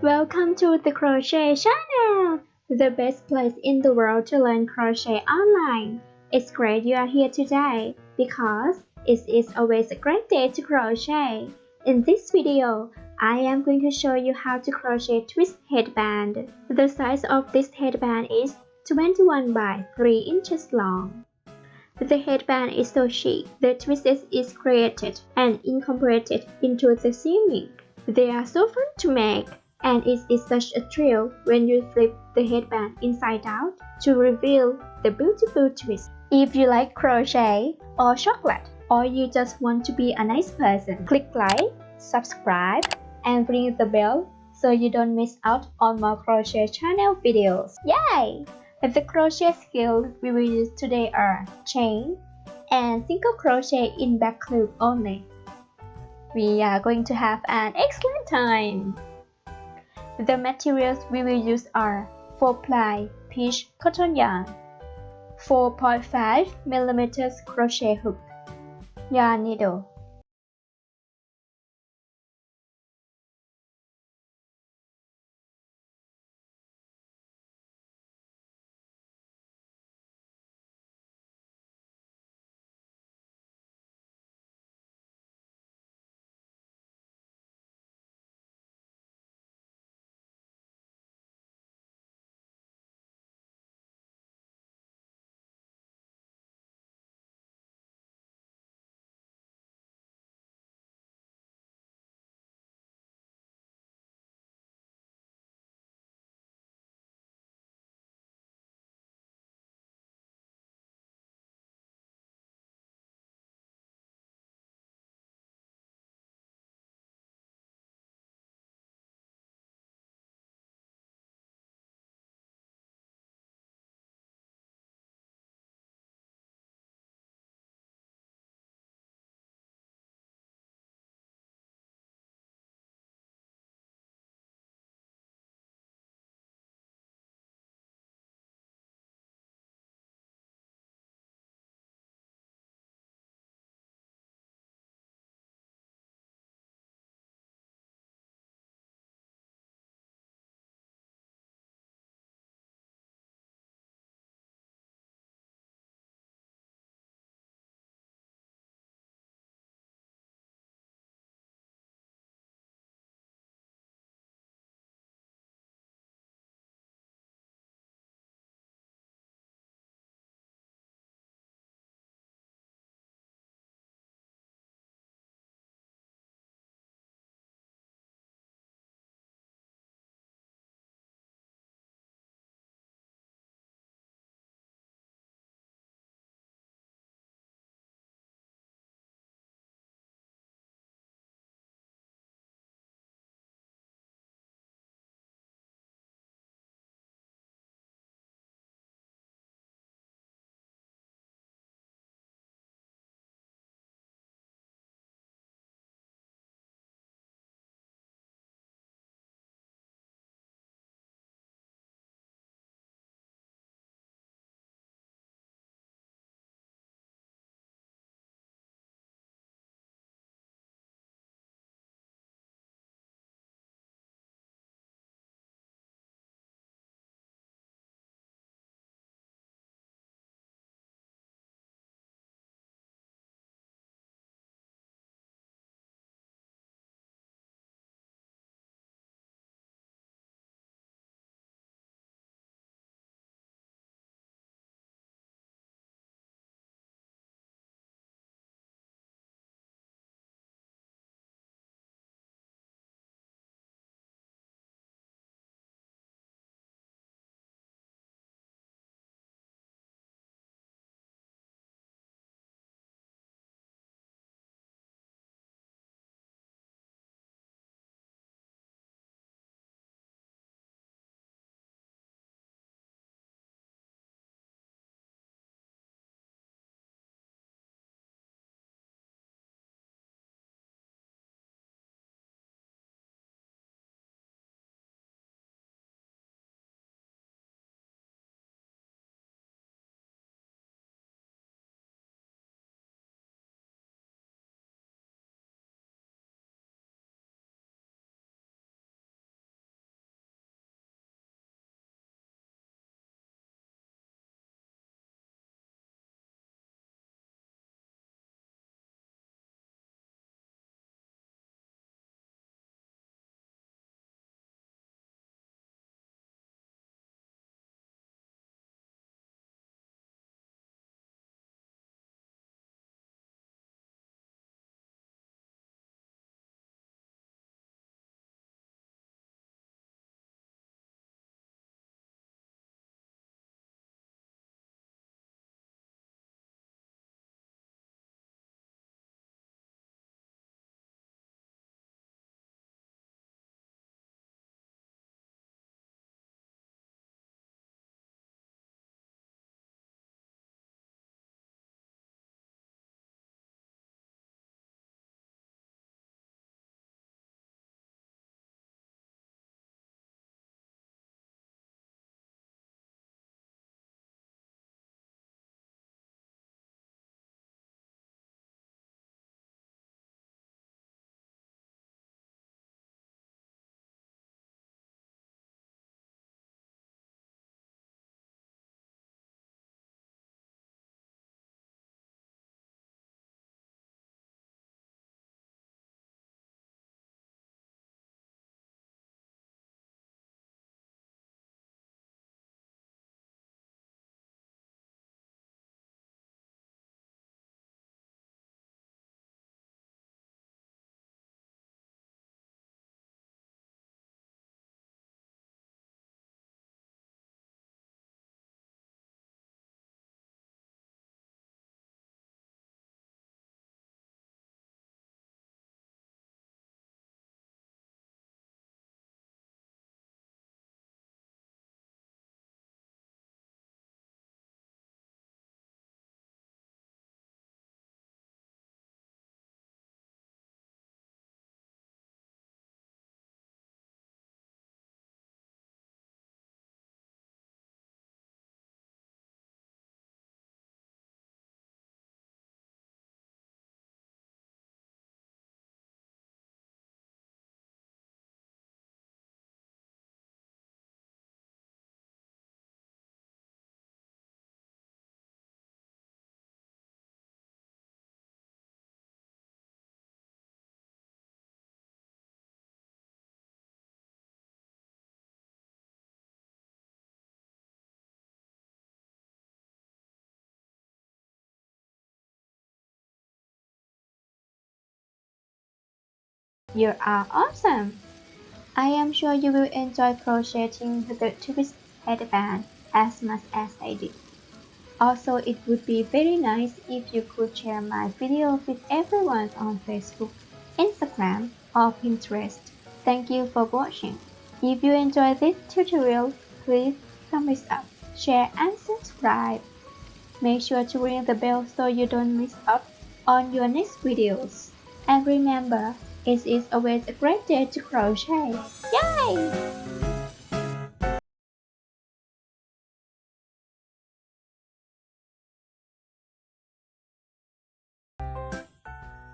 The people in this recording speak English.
Welcome to the Crochet Channel, the best place in the world to learn crochet online. It's great you are here today because it is always a great day to crochet. In this video, I am going to show you how to crochet twist headband. The size of this headband is 21 by 3 inches long. The headband is so chic, the twist is created and incorporated into the sewing. They are so fun to make, and it is such a thrill when you flip the headband inside out to reveal the beautiful twist. If you like crochet or chocolate, or you just want to be a nice person, click like, subscribe, and ring the bell so you don't miss out on more crochet channel videos. Yay! The crochet skills we will use today are chain and single crochet in back loop only. We are going to have an excellent time. The materials we will use are 4-ply peach cotton yarn, 4.5 mm crochet hook, yarn needle, You are awesome! I am sure you will enjoy crocheting the twist headband as much as I did. Also, it would be very nice if you could share my video with everyone on Facebook, Instagram, or Pinterest. Thank you for watching. If you enjoyed this tutorial, please thumbs up, share and subscribe. Make sure to ring the bell so you don't miss out on your next videos. And remember, it is always a great day to crochet. Yay!